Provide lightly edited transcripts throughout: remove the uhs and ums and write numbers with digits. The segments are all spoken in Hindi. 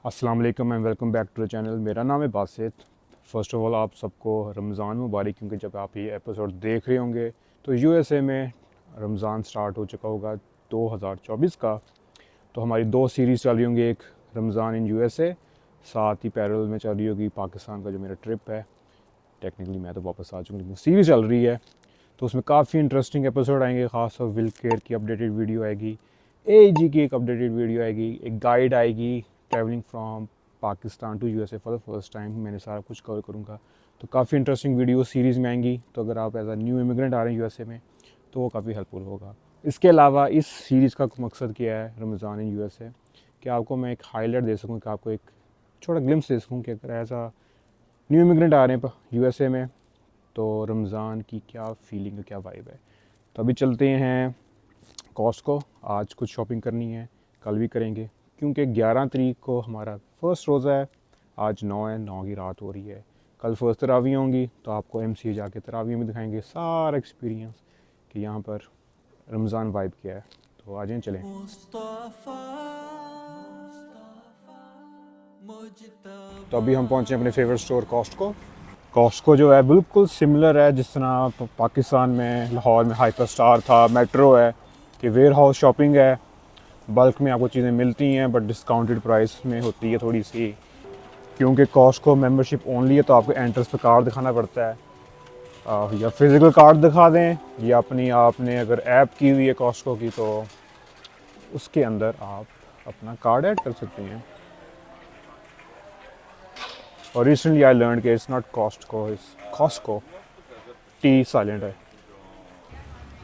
अस्सलाम वालेकुम and welcome back to the channel. मेरा नाम है बासित। फ़र्स्ट ऑफ़ ऑल आप सबको रमज़ान मुबारक, क्योंकि जब आप ये एपिसोड देख रहे होंगे तो यूएसए में रमज़ान स्टार्ट हो चुका होगा 2024 का। तो हमारी दो सीरीज़ चल रही होंगी, एक रमज़ान इन यूएसए, साथ ही पैरेलल में चल रही होगी पाकिस्तान का जो मेरा ट्रिप है। टेक्निकली मैं तो वापस आ चुका हूँ, लेकिन सीरीज़ चल रही है तो उसमें काफ़ी इंटरेस्टिंग एपिसोड आएंगे। ख़ासतौर विल केयर की अपडेटेड वीडियो आएगी, एजी की एक अपडेटेड वीडियो आएगी, एक गाइड आएगी travelling from Pakistan to USA for the first time. मैंने सारा कुछ कवर करूँगा, तो काफ़ी इंटरेस्टिंग वीडियो सीरीज़ में आएंगी। तो अगर आप एज अ न्यू इमिग्रेंट आ रहे हैं यूएसए में तो वो काफ़ी हेल्पफुल होगा। इसके अलावा इस सीरीज़ का मकसद क्या है रमज़ान इन यूएसए, कि आपको मैं एक हाईलाइट दे सकूँ, कि आपको एक छोटा ग्लिम्स दे सकूँ कि अगर एज अ न्यू इमिग्रेंट आ रहे हैं यूएसए में तो रमज़ान की क्या फीलिंग है, क्या वाइब है। तो अभी चलते हैं कॉस्टको। आज कुछ शॉपिंग करनी है, कल भी करेंगे, क्योंकि 11 तारीख को हमारा फ़र्स्ट रोज़ा है। आज 9 है, 9 की रात हो रही है। कल फर्स्ट तरावी होंगी तो आपको एमसीए जाके तरावी में दिखाएंगे सारा एक्सपीरियंस कि यहाँ पर रमज़ान वाइब क्या है। तो आ जाएं, चलें। तो अभी हम पहुँचे अपने फेवरेट स्टोर कॉस्टको। कॉस्टको जो है बिल्कुल सिमिलर है जिस तरह पाकिस्तान में लाहौर में हाइपर स्टार था, मेट्रो है, कि वेयर हाउस शॉपिंग है। बल्क में आपको चीज़ें मिलती हैं बट डिस्काउंटेड प्राइस में होती है थोड़ी सी, क्योंकि कॉस्टको मेंबरशिप ओनली है। तो आपको एंट्रेंस पे कार्ड दिखाना पड़ता है, या फिज़िकल कार्ड दिखा दें, या अपनी आपने अगर ऐप की हुई है कॉस्टको की तो उसके अंदर आप अपना कार्ड ऐड कर सकते हैं। और रिसेंटली आई लर्न कि it's not Costco, it's Costco, T silent है।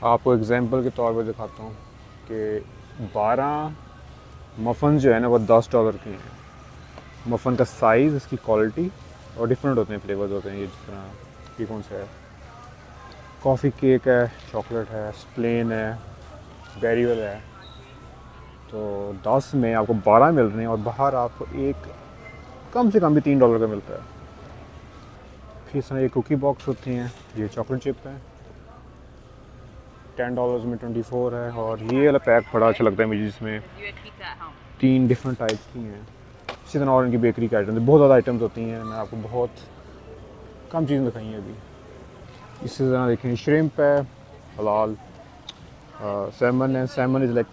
आपको एग्जांपल के तौर पर दिखाता हूँ कि 12 मफ़न जो है ना वो $10 की हैं। मफ़न का साइज़, इसकी क्वालिटी और डिफरेंट होते हैं, फ्लेवर्स होते हैं। ये जिस तरह ये कौन सा है, कॉफ़ी केक है, चॉकलेट है, प्लेन है, बेरीवेल है। तो 10 में आपको 12 मिल रहे हैं, और बाहर आपको एक कम से कम भी $3 का मिलता है। फिर इस तरह ये कुकी बॉक्स होती हैं, ये चॉकलेट चिप है, $10 में 24 है। और ये वाला पैक बड़ा अच्छा लगता है मुझे, जिसमें 3 डिफरेंट टाइप्स की हैं। इसी तरह और इनकी बेकरी के आइटम्स, बहुत ज़्यादा आइटम्स होती हैं। मैं आपको बहुत कम चीज़ें दिखाई हैं अभी। इसी तरह देखें, श्रिम्प है, हलाल, सैमन है। सैमन इज़ लाइक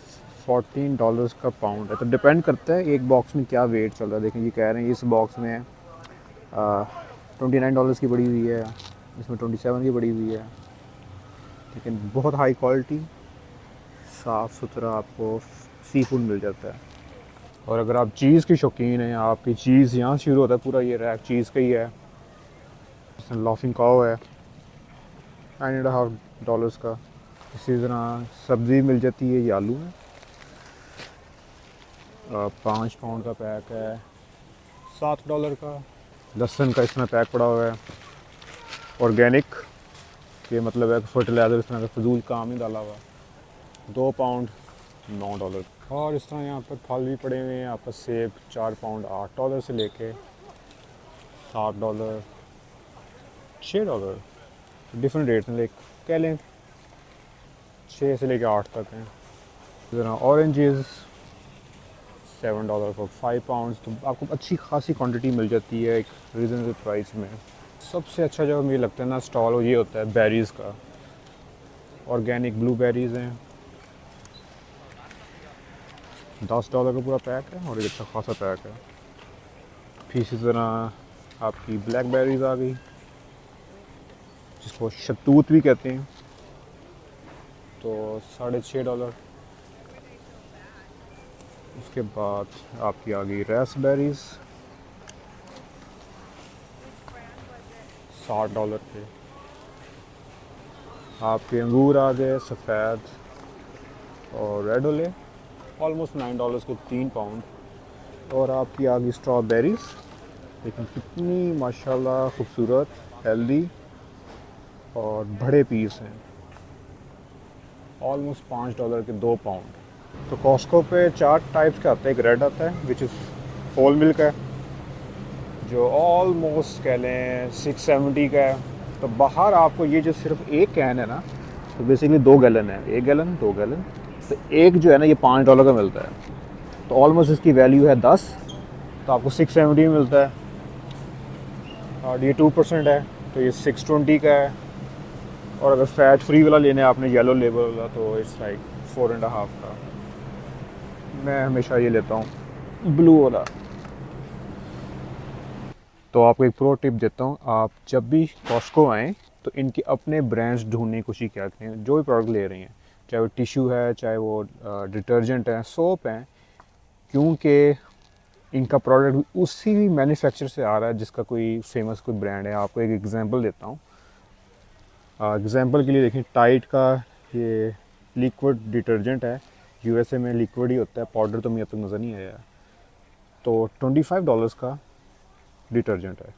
$14 का पाउंड है। तो डिपेंड करता है एक बॉक्स में क्या वेट चल रहा है। देखें, ये कह रहे हैं इस बॉक्स में $29 की पड़ी हुई है, इसमें 27 की पड़ी हुई है। लेकिन बहुत हाई क्वालिटी, साफ़ सुथरा आपको सी फूड मिल जाता है। और अगर आप चीज़ की शौकीन हैं, आपकी चीज़ यहाँ शुरू होता है, पूरा ये रैक चीज़ का ही है। लाफिंग काओ है $9.5 का। इसी तरह सब्ज़ी मिल जाती है, ये आलू है, 5 पाउंड का पैक है, $7 का। लहसुन का इसमें पैक पड़ा हुआ है, ऑर्गेनिक, ये मतलब है कि फर्टिलाइज़र इसमें का फजूल काम नहीं डाला हुआ। 2 पाउंड $9। और इस तरह यहाँ पर फल भी पड़े हुए हैं। आपका सेब 4 पाउंड $8 से लेके $7, $6, डिफरेंट रेट्स हैं, लाइक कह लें 6 से लेके 8 तक हैं। इस तरह ऑरेंजेस $7 फॉर 5 पाउंड। तो आपको अच्छी खासी क्वांटिटी मिल जाती है एक रीज़नेबल प्राइस में। सबसे अच्छा जो मुझे लगता है ना स्टॉल, वो ये होता है बेरीज़ का। ऑर्गेनिक ब्लूबेरीज़ हैं, $10 का पूरा पैक है, और एक अच्छा खासा पैक है। फिर इसी तरह आपकी ब्लैकबेरीज़ आ गई, जिसको शतूत भी कहते हैं, तो $6.5। उसके बाद आपकी आ गई रास्पबेरीज़ $60 के। आपके अंगूर आ गए सफ़ेद और रेड वाले, ऑलमोस्ट $9 के 3 पाउंड। और आपकी आ गई स्ट्रॉबेरीज़, लेकिन कितनी माशाल्लाह खूबसूरत, हेल्दी और बड़े पीस हैं, ऑलमोस्ट $5 के 2 पाउंड। तो कॉस्को पे 4 टाइप्स का आता है। एक रेड आता है विच इज़ होल मिल्क है, जो ऑलमोस्ट कह लें 670 का है। तो बाहर आपको ये जो सिर्फ एक कैन है ना, तो बेसिकली 2 गैलन है, 1 गैलन 2 गैलन। तो एक जो है ना ये $5 का मिलता है, तो ऑलमोस्ट इसकी वैल्यू है 10। तो आपको 670 मिलता है, और ये 2% है तो ये 620 का है। और अगर फैट फ्री वाला लेना है आपने, येलो लेबल वाला, तो इट्स लाइक 4.5 का। मैं हमेशा ये लेता हूँ ब्लू वाला। तो आपको एक प्रो टिप देता हूँ, आप जब भी कॉस्को आएँ तो इनके अपने ब्रांड्स ढूंढने की कोशिश क्या करें, जो भी प्रोडक्ट ले रही हैं, चाहे वो टिश्यू है, चाहे वो डिटर्जेंट है, सोप है, क्योंकि इनका प्रोडक्ट उसी भी मैन्युफैक्चर से आ रहा है जिसका कोई फेमस कोई ब्रांड है। आपको एक एग्जांपल देता हूँ। एग्जांपल के लिए देखें, टाइड का ये लिक्विड डिटर्जेंट है, यूएसए में लिक्विड ही होता है, पाउडर तो मुझे अब तक नज़र नहीं आया। तो $25 का डिटर्जेंट है।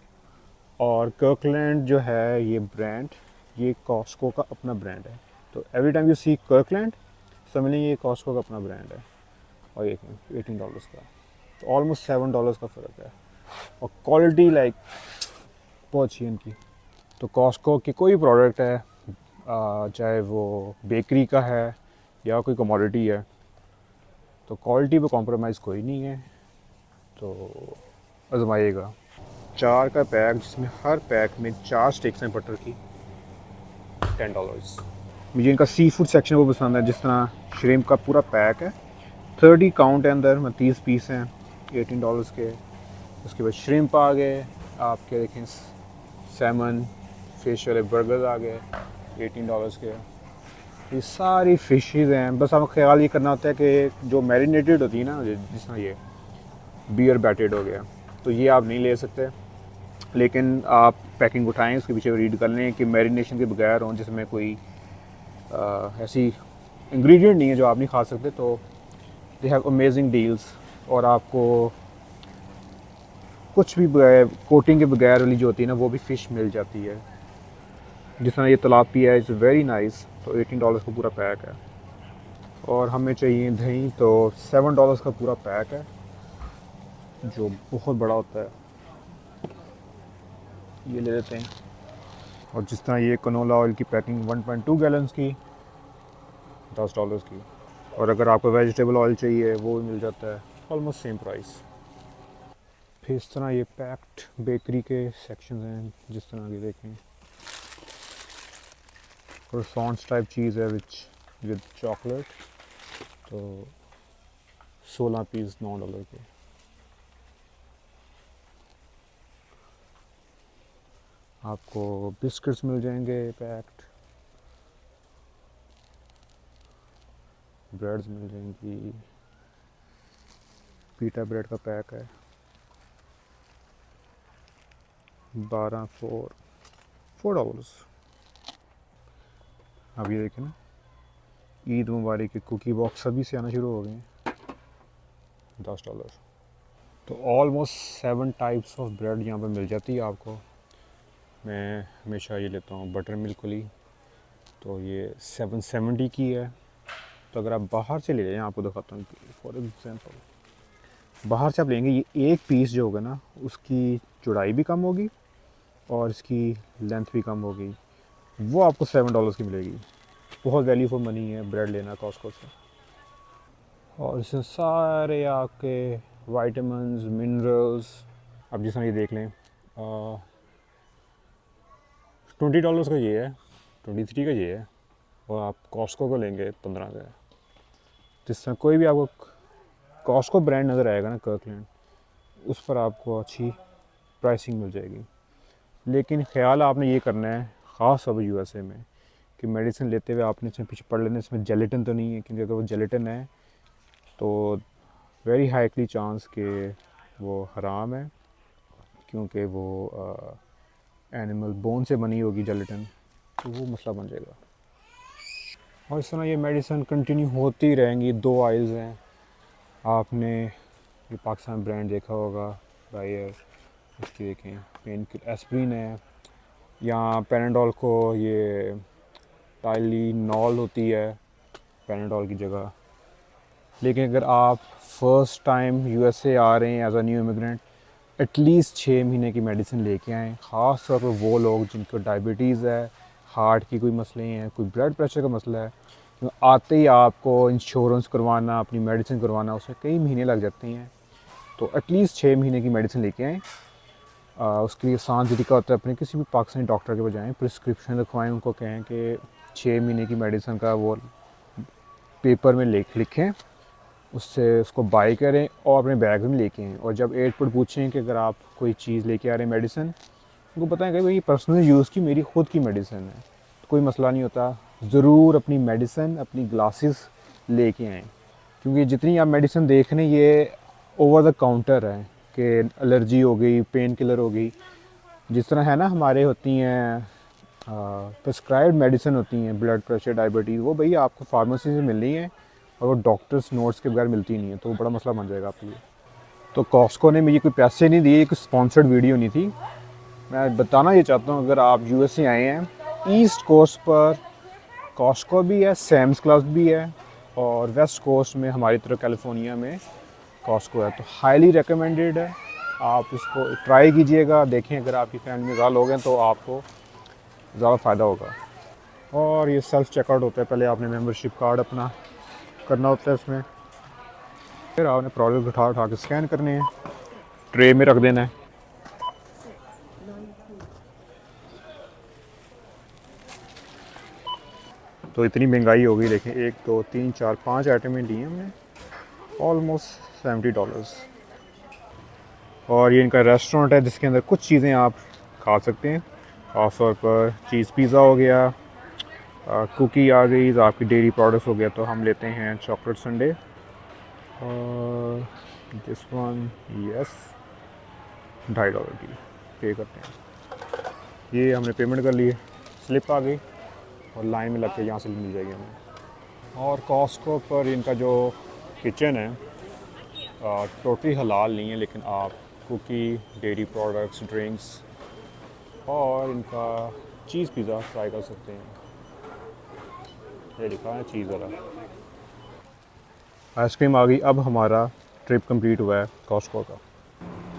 और कर्कलैंड जो है ये ब्रांड, ये कॉस्को का अपना ब्रांड है। तो every time you see Kirkland, समझ ये कॉस्को का अपना ब्रांड है। और ये $18 का, तो ऑलमोस्ट $7 का फ़र्क है। और क्वालिटी लाइक बहुत अच्छी है इनकी। तो कॉस्को की कोई प्रोडक्ट है, चाहे वो बेकरी का है या कोई कमोडिटी है, तो क्वालिटी पे कॉम्प्रोमाइज़ कोई नहीं है। तो आजमाइएगा। 4 का पैक, जिसमें हर पैक में 4 स्टिक्स हैं बटर की, $10। मुझे इनका सी फूड सेक्शन वो पसंद है, जिस तरह श्रिम्प का पूरा पैक है, 30 काउंट है अंदर में, 30 पीस हैं, $18 के। उसके बाद श्रिम्प आ गए आपके, देखें सैमन फिश वाले बर्गर आ गए $18 के। ये सारी फिशेज़ हैं, बस आपको ख्याल ये करना होता है कि जो मैरिनेटेड होती है ना, जिस तरह ये बियर बैटेड हो गया, तो ये आप नहीं ले सकते। लेकिन आप पैकिंग उठाएं, उसके पीछे रीड कर लें कि मैरिनेशन के बगैर हों, जिसमें कोई ऐसी इंग्रेडिएंट नहीं है जो आप नहीं खा सकते। तो दे हैव अमेजिंग डील्स, और आपको कुछ भी कोटिंग के बगैर वाली जो होती है ना, वो भी फ़िश मिल जाती है। जिस तरह ये तलापिया है, इट्स वेरी नाइस। तो $18 का पूरा पैक है। और हमें चाहिए दही, तो $7 का पूरा पैक है, जो बहुत बड़ा होता है। ये ले लेते हैं। और जिस तरह ये कनोला ऑयल की पैकिंग 1.2 गैलन्स की, $10 की। और अगर आपको वेजिटेबल ऑयल चाहिए वो भी मिल जाता है, ऑलमोस्ट सेम प्राइस। फिर इस तरह ये पैक्ड बेकरी के सेक्शन हैं, जिस तरह की देखें croissants टाइप चीज़ है विद चॉकलेट, तो 16 पीस $9 के। आपको बिस्किट्स मिल जाएंगे पैक्ड, ब्रेड्स मिल जाएंगी, पीटा ब्रेड का पैक है, 4 $4। अब ये देखें ना, ईद मुबारक के कुकी बॉक्स सभी से आना शुरू हो गए हैं, $10। तो ऑलमोस्ट 7 टाइप्स ऑफ ब्रेड यहाँ पर मिल जाती है आपको। मैं हमेशा ये लेता हूँ बटर मिल्क वाली, तो ये 770 की है। तो अगर आप बाहर से ले लें, आपको दिखाता हूँ फॉर एग्जांपल, बाहर से आप लेंगे, ये एक पीस जो होगा ना, उसकी चौड़ाई भी कम होगी और इसकी लेंथ भी कम होगी, वो आपको $7 की मिलेगी। बहुत वैल्यू फॉर मनी है ब्रेड लेना कॉस्को से। और इसमें सारे आपके वाइटामिन्स, मिनरल्स, अब जिस तरह ये देख लें, $20 का ये है, 23 का ये है, और आप कॉस्को को लेंगे 15 का है। जिस तरह कोई भी आपको कॉस्को ब्रांड नज़र आएगा ना, कर्कलैंड, उस पर आपको अच्छी प्राइसिंग मिल जाएगी। लेकिन ख्याल आपने ये करना है, ख़ास तौर पर यूएसए में, कि मेडिसिन लेते हुए आपने इसमें पीछे पढ़ लेना इसमें जेलेटिन तो नहीं है, क्योंकि अगर वो जेलेटिन है तो वेरी हाईली चांस कि वो हराम है, क्योंकि वो एनिमल बोन से बनी होगी जेलेटिन, तो वो मसला बन जाएगा। और इस तरह ये मेडिसिन कंटिन्यू होती रहेंगी। 2 आइल्स हैं, आपने ये पाकिस्तान ब्रांड देखा होगा बायर, उसकी देखें पेन किलर एस्प्रिन है, या पैनाडोल को ये टाइलिनॉल होती है पैनाडोल की जगह। लेकिन अगर आप फर्स्ट टाइम यूएसए आ रहे हैं as a new immigrant, at least 6 महीने की मेडिसिन लेके आएँ। ख़ास तौर पर वो लोग जिनको डायबिटीज़ है, हार्ट की कोई मसले हैं, कोई ब्लड प्रेशर का मसला है, आते ही आपको इंश्योरेंस करवाना, अपनी मेडिसिन करवाना, उसमें कई महीने लग जाते हैं। तो एटलीस्ट 6 महीने की मेडिसिन लेके आएँ। उसके लिए आसान तरीका होता है, अपने किसी भी पाकिस्तानी डॉक्टर के पास जाएँ, प्रिस्क्रिप्शन लिखवाएँ, उनको कहें कि 6 महीने की मेडिसिन का वो पेपर में लिखें, उससे उसको बाय करें और अपने बैग में लेके आएँ। और जब एयरपोर्ट पूछें कि अगर आप कोई चीज़ लेके आ रहे हैं मेडिसिन, उनको बताएं कि भाई ये पर्सनल यूज़ की मेरी ख़ुद की मेडिसिन है, तो कोई मसला नहीं होता। ज़रूर अपनी मेडिसिन, अपनी ग्लासेस लेके आएँ, क्योंकि जितनी आप मेडिसिन देख रहे हैं ये ओवर द काउंटर है, कि एलर्जी हो गई, पेन किलर हो गई, जिस तरह है ना हमारे होती हैं प्रिस्क्राइब्ड मेडिसिन होती हैं, ब्लड प्रेशर, डायबिटीज़, वो भैया आपको फार्मेसी से मिल रही हैं और वो डॉक्टर्स नोट्स के बगैर मिलती नहीं है, तो वो बड़ा मसला बन जाएगा आपके लिए। तो कॉस्को ने मुझे कोई पैसे नहीं दिए, एक स्पॉन्सर्ड वीडियो नहीं थी। मैं बताना ये चाहता हूँ, अगर आप यूएसए आए हैं, ईस्ट कोस्ट पर कॉस्को भी है, सैम्स क्लब भी है, और वेस्ट कोस्ट में हमारी तरफ कैलिफोर्निया में कॉस्को है, तो हाईली रिकमेंडेड है। आप इसको ट्राई कीजिएगा, देखें अगर आपकी फैमिली में ज़्यादा लोग हैं तो आपको ज़्यादा फ़ायदा होगा। और ये सेल्फ चेकआउट होता है, पहले आपने मेंबरशिप कार्ड अपना करना होता है इसमें, फिर आपने प्रोडक्ट उठा उठा के स्कैन करने हैं, ट्रे में रख देना है। तो इतनी महंगाई हो गई, देखें 1 2 3 4 5 आइटमें ली हैं हमने, ऑलमोस्ट $70। और ये इनका रेस्टोरेंट है जिसके अंदर कुछ चीज़ें आप खा सकते हैं, ख़ास तौर पर चीज़ पिज़्ज़ा हो गया, कुकी आ गई, आपकी डेयरी प्रोडक्ट्स हो गया, तो हम लेते हैं चॉकलेट संडे। और दिस वन यस $2.5 की पे करते हैं। ये हमने पेमेंट कर ली है, स्लिप आ गई और लाइन में लग के यहाँ से मिल जाएगी हमें। और कॉस्को पर इनका जो किचन है टोटली हलाल नहीं है, लेकिन आप कुकी, डेयरी प्रोडक्ट्स, ड्रिंक्स और इनका चीज़ पिज़्ज़ा ट्राई कर सकते हैं। ये लिखा है चीज़ वाला। आइसक्रीम आ गई। अब हमारा ट्रिप कंप्लीट हुआ है कॉस्को का,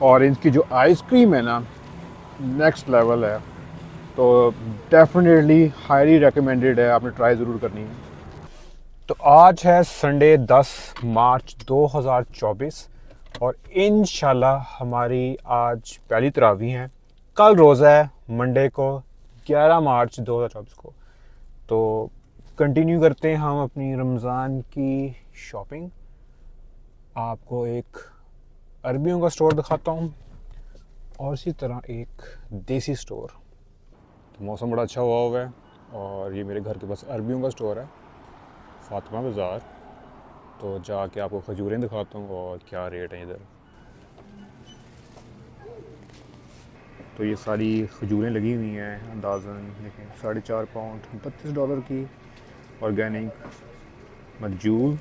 और इनकी जो आइसक्रीम है ना, नेक्स्ट लेवल है, तो डेफिनेटली हाईली रिकमेंडेड है, आपने ट्राई ज़रूर करनी है। तो आज है संडे 10 मार्च 2024 और इंशाल्लाह हमारी आज पहली तरावी है। कल रोज़ा है मंडे को 11 मार्च 2024 को। तो कंटिन्यू करते हैं हम अपनी रमज़ान की शॉपिंग। आपको एक अरबियों का स्टोर दिखाता हूँ और इसी तरह एक देसी स्टोर। तो मौसम बड़ा अच्छा हुआ है और ये मेरे घर के पास अरबियों का स्टोर है, फातिमा बाज़ार। तो जाके आपको खजूरें दिखाता हूँ और क्या रेट है इधर। तो ये सारी खजूरें लगी हुई हैं, अंदाज़न देखें 4.5 पाउंड $32 की ऑर्गेनिक मजदूल,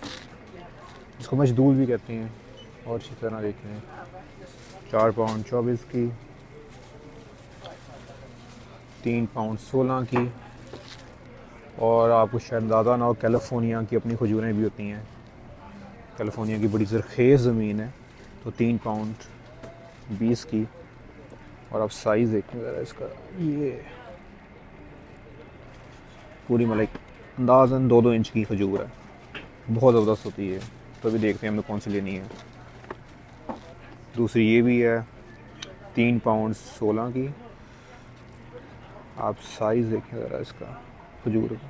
जिसको मजदूल भी कहते हैं। और इसी तरह देखें 4 पाउंड 24 की, 3 पाउंड 16 की। और आपको शायद अंदाज़ा ना हो, कैलिफोर्निया की अपनी खजूरें भी होती हैं। कैलिफोर्निया की बड़ी ज़रख़ेज़ ज़मीन है, तो 3 पाउंड 20 की। और आप साइज़ देखें ज़रा इसका, ये पूरी मतलब अंदाज़न 2-2 इंच की खजूर है, बहुत ज़बरदस्त होती है। तो अभी देखते हैं हमें कौन सी लेनी है। दूसरी ये भी है 3 पाउंड 16 की। आप साइज़ देखें ज़रा इसका खजूर का।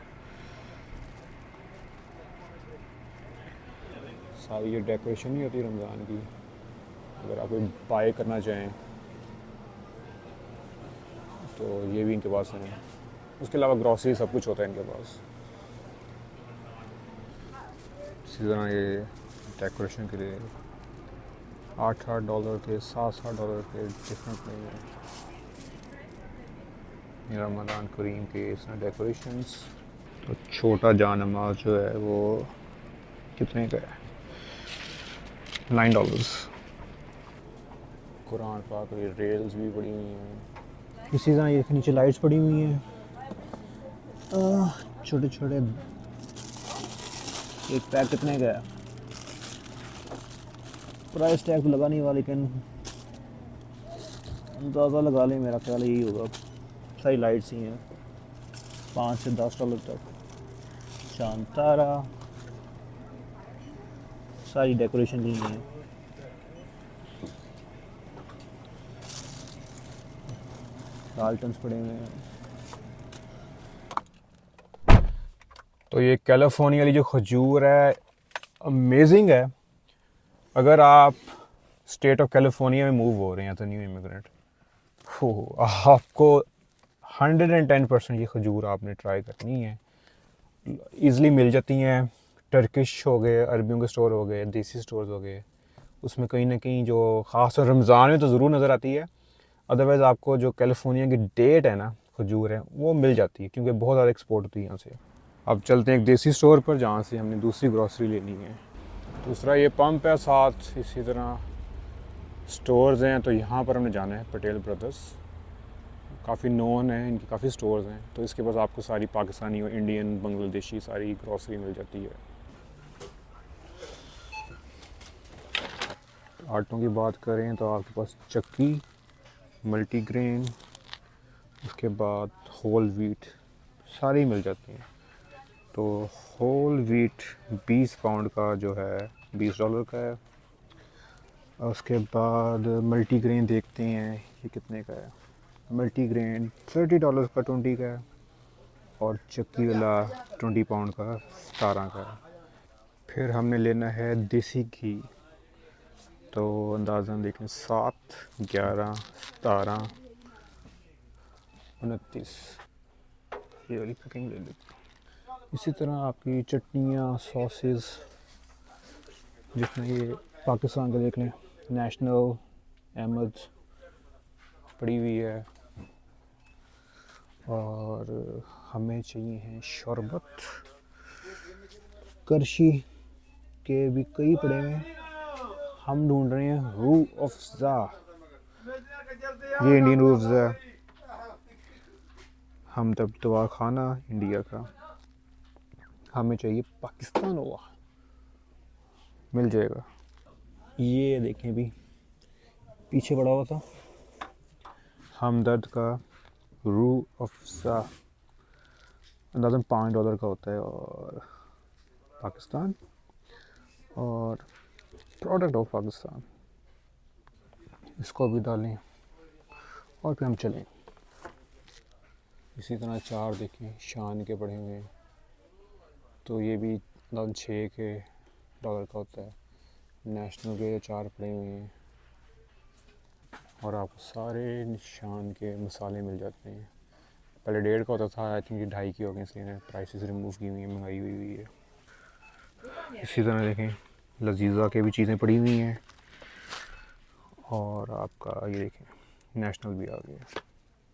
सारी ये डेकोरेशन नहीं होती रमज़ान की, अगर आप बाय करना चाहें तो ये भी इनके पास है। उसके अलावा ग्रॉसरी सब कुछ होता है इनके पास। इसी तरह ये डेकोरेशन के लिए $8 के, $7 के डिफरेंट नहीं है। रमज़ान करीम के इसमें डेकोरेशंस। तो छोटा जान नमाज जो है वो कितने का है? $9। कुरान पाक की रेल्स भी पड़ी हुई हैं। इसी तरह ये नीचे लाइट्स पड़ी हुई हैं, छोटे छोटे। एक पैक कितने का है? प्राइस टैग तो लगा नहीं हुआ, लेकिन अंदाज़ा लगा लें, मेरा ख्याल यही होगा। सारी लाइट्स ही हैं, $5 से $10 तक। चांद तारा, सारी डेकोरेशन की हैं। डाल्टन्स पड़े हुए हैं। तो ये कैलिफोर्निया वाली जो खजूर है अमेजिंग है। अगर आप स्टेट ऑफ कैलिफोर्निया में मूव हो रहे हैं तो न्यू इमिग्रेंट हो, आपको 110% ये खजूर आपने ट्राई करनी है। ईज़िली मिल जाती हैं। टर्किश हो गए, अरबियों के स्टोर हो गए, देसी स्टोर्स हो गए, उसमें कहीं ना कहीं जो ख़ास रमज़ान में तो ज़रूर नज़र आती है। अदरवाइज़ आपको जो कैलिफोर्निया की डेट है ना खजूर है वो मिल जाती है, क्योंकि बहुत ज़्यादा एक्सपोर्ट होती है यहाँ से। अब चलते हैं एक देसी स्टोर पर जहाँ से हमने दूसरी ग्रॉसरी लेनी है। दूसरा ये पंप है, साथ इसी तरह स्टोर्स हैं। तो यहाँ पर हमने जाना है पटेल ब्रदर्स, काफ़ी नोन है, इनकी काफ़ी स्टोर्स हैं। तो इसके पास आपको सारी पाकिस्तानी और इंडियन बांग्लादेशी सारी ग्रॉसरी मिल जाती है। आटों की बात करें तो आपके पास चक्की, मल्टीग्रेन, उसके बाद होल वीट सारी मिल जाती हैं। तो होल वीट 20 पाउंड का जो है $20 का है। और उसके बाद मल्टीग्रेन देखते हैं ये कितने का है। मल्टीग्रेन $30 का 20 का है। और चक्की वाला 20 पाउंड का 17 का है। फिर हमने लेना है देसी घी। तो अंदाज़न देखें 7, 11, 17, 29 ये वाली पैकिंग ले लेते हैं। इसी तरह आपकी चटनियाँ, सॉसेस, जिसमें ये पाकिस्तान का देख लें, नेशनल, अहमद पड़ी हुई है। और हमें चाहिए हैं शरबत, करशी के भी कई पड़े हुए हैं। हम ढूंढ रहे हैं रूह अफ़ज़ा, ये इंडियन रूह अफ़ज़ा। हम तब दवा खाना इंडिया का, हमें चाहिए पाकिस्तान हुआ, मिल जाएगा। ये देखें भी पीछे पड़ा हुआ था हमदर्द का रूह अफ़ज़ा, अंदाज़न $5 का होता है। और पाकिस्तान और प्रोडक्ट ऑफ पाकिस्तान, इसको भी डालें और फिर हम चलें। इसी तरह चार देखें शान के पड़े हुए हैं। तो ये भी $6 के डॉलर का होता है। नेशनल के चार पड़े हुए हैं। और आपको सारे निशान के मसाले मिल जाते हैं। पहले 1.5 का होता था, आई थिंक ये 2.5 की हो गई, इसलिए प्राइसेस रिमूव की हुई है, महंगाई हुई है। इसी तरह देखें लजीज़ा के भी चीज़ें पड़ी हुई हैं। और आपका ये देखें नेशनल भी आ गया।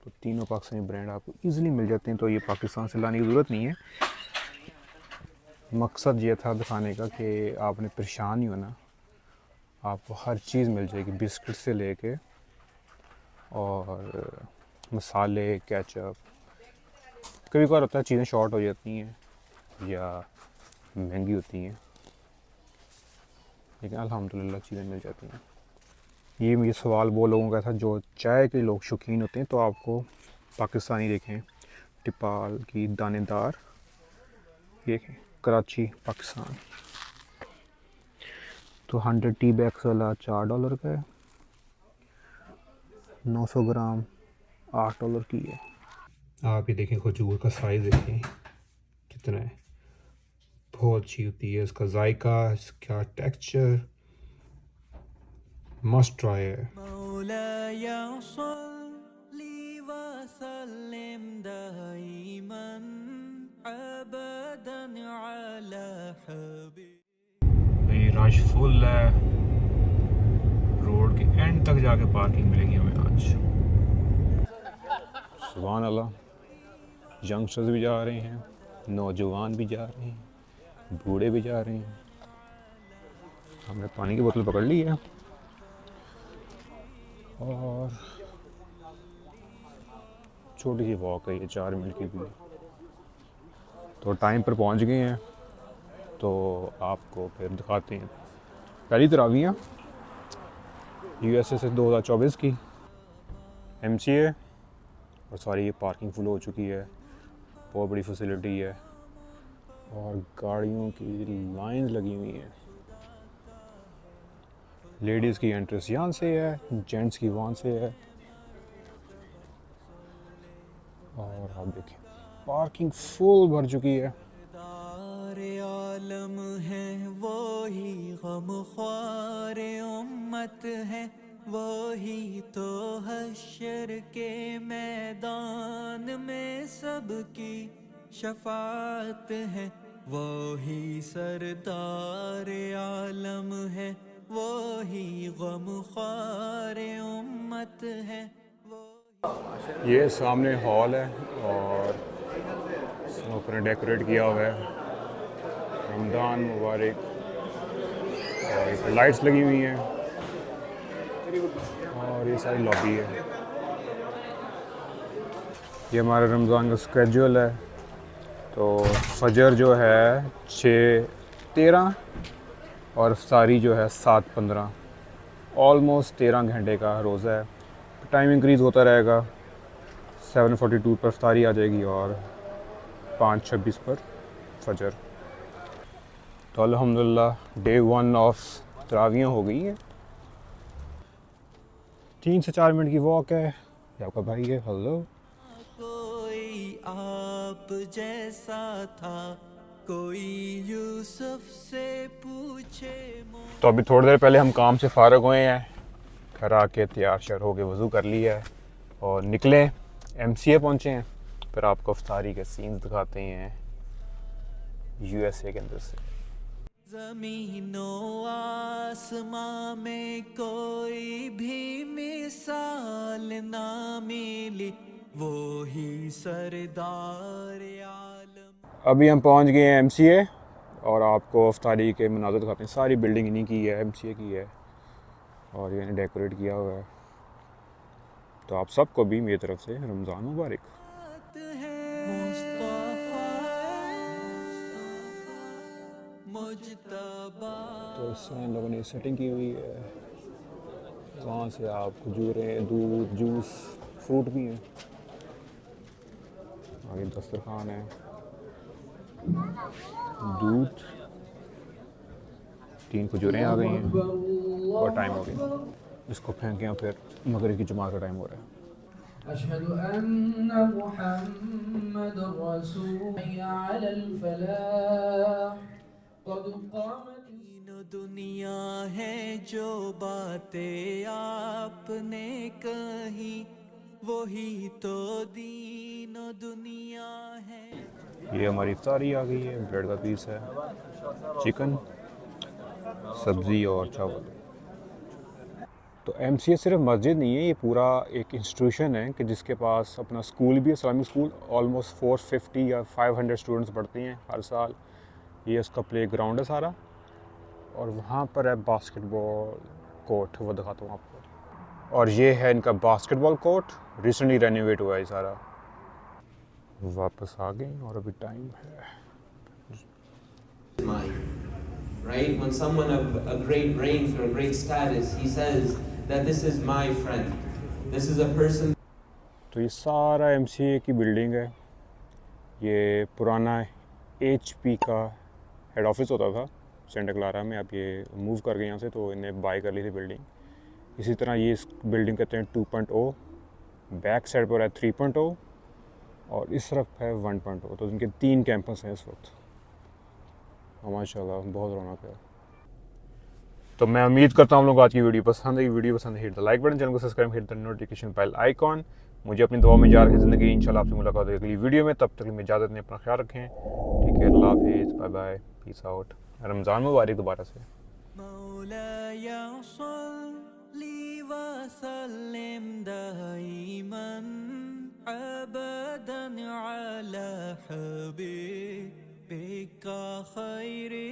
तो तीनों पाकिस्तानी ब्रांड आपको इजीली मिल जाते हैं। तो ये पाकिस्तान से लाने की ज़रूरत नहीं है। मकसद ये था दिखाने का कि आपने परेशान नहीं होना, आपको हर चीज़ मिल जाएगी, बिस्किट से लेके और मसाले, केचप। कभी कभार होता है चीज़ें शॉर्ट हो जाती हैं या महंगी होती हैं, लेकिन अल्हम्दुलिल्लाह चीज़ें मिल जाती हैं। ये मुझे सवाल वो लोगों का था जो चाय के लोग शौकीन होते हैं। तो आपको पाकिस्तानी देखें टिपाल की दानेदार, ये देखें कराची पाकिस्तान। तो 100 टी बैग्स वाला $4 का है। 900 ग्राम $8 की है। आप ये देखें खजूर का साइज़ देखें कितना है, बहुत अच्छी होती है। इसका जायका, इसका टेक्सचर मस्ट ट्राई है। ये रश फुल है, रोड के एंड तक जाके पार्किंग मिलेगी हमें आज। सुभान अल्लाह, यंगस्टर्स भी जा रहे हैं, नौजवान भी जा रहे हैं, बूढ़े भी जा रहे हैं। हमने पानी की बोतल पकड़ ली है और छोटी सी वॉक है ये 4 मिनट की भी। तो टाइम पर पहुंच गए हैं। तो आपको फिर दिखाते हैं पहली तरावियाँ यूएसए से 2024 की एमसीए। और सारी ये पार्किंग फुल हो चुकी है, बहुत बड़ी फैसिलिटी है और गाड़ियों की लाइन लगी हुई है। लेडीज़ की एंट्रेंस यहाँ से है, जेंट्स की वहाँ से है। और आप देखिए पार्किंग फुल भर चुकी है। आलम है वो ही गम ख्वार उम्मत है, वो ही तो हश्र के मैदान में सबकी शफात है, वो ही सरदार आलम है, वो ही गम ख्वार उम्मत है। ये सामने हॉल है और इसमें ऊपर डेकोरेट किया हुआ है, रमज़ान मुबारक। और इस लाइट्स लगी हुई हैं और ये सारी लॉबी है। ये हमारा रमज़ान का स्केड्यूल है। तो फजर जो है 6:13 और इफ्तारी जो है 7:15, ऑलमोस्ट 13 घंटे का रोज़ा है। टाइम इंक्रीज़ होता रहेगा। 7:42 पर इफ्तारी आ जाएगी और 5:26 पर फजर। तो अल्हम्दुलिल्लाह डे 1 ऑफ तरावियाँ हो गई हैं। 3 से 4 मिनट की वॉक है। ये आपका भाई है। हेलो। कोई आप जैसा था, कोई यूसुफ से पूछे। तो अभी थोड़ी देर पहले हम काम से फ़ारग हुए हैं, घर आके तैयार श्यार हो के वज़ू कर लिया है और निकले MCA पहुँचे हैं। फिर आपको इफ्तारी के सीन्स दिखाते हैं USA के अंदर से। ज़मीनो आसमां में कोई भी मिसाल ना मिली, वो ही सरदार आलम। अभी हम पहुंच गए हैं MCA और आपको इफ्तारी के मनाज़र दिखाते हैं। सारी बिल्डिंग इन्हीं की है, MCA की है और ये डेकोरेट किया हुआ है। तो आप सबको भी मेरी तरफ से रमज़ान मुबारक। तो इसमें इन लोगों ने सेटिंग की हुई है। वहाँ से आप खजूरें, दूध, जूस, फ्रूट भी हैं। आगे दस्तरखान है, दूध, 3 खजूरें आ गई हैं और टाइम हो गया। इसको फेंकें या फिर मगरिब की जमात का टाइम हो रहा है। अशहदु अन्ना मुहम्मदुर रसूलुल्लाह अलल फलाह क़द क़ामत। दुनिया है जो बातें आपने कही, वही तो दीन दुनिया है। ये हमारी इफ्तारी आ गई है। ब्रेड का पीस है, चिकन, सब्ज़ी और चावल। तो MCA सिर्फ मस्जिद नहीं है, ये पूरा एक इंस्टीट्यूशन है कि जिसके पास अपना स्कूल भी है, इस्लामिक स्कूल। ऑलमोस्ट 450 या 500 स्टूडेंट्स पढ़ते हैं हर साल। ये उसका प्ले ग्राउंड है सारा और वहाँ पर है बास्केटबॉल कोर्ट, वो दिखाता हूँ आपको। और ये है इनका बास्केटबॉल कोर्ट, रिसेंटली रेनोवेट हुआ है सारा। वापस आ गए और अभी टाइम है। Right? When someone of a great rank or a great status, he says that this is my friend. This is a person. तो ये सारा MCA की बिल्डिंग है। ये पुराना HP का हेड ऑफिस होता था सेंटा क्लारा में। अब ये मूव कर गए यहाँ से, तो इन्हें बाय कर ली थी बिल्डिंग। इसी तरह ये इस बिल्डिंग कहते हैं 2.0, बैक साइड पर है 3.0 और इस तरफ है 1.0। तो इनके 3 कैंपस हैं इस वक्त। माशाल्लाह बहुत रौनक है। तो मैं उम्मीद करता हूँ आप लोगों को आज की वीडियो पसंद आई। वीडियो पसंद है hit the like button, channel को subscribe, hit the notification bell icon. मुझे अपनी दुआ में याद रखें ज़िंदगी। इंशाल्लाह आपसे मुलाकात होगी अगली वीडियो में। तब तक मैं इजाज़त नहीं, अपना ख्याल रखें। ठीक है, अल्लाह हाफिज़, bye bye, peace out. Ramzan मुबारक दोबारा से। मौलाया सल्ली व सल्लिम दाइमन अबदन अला हबीबिका खैरी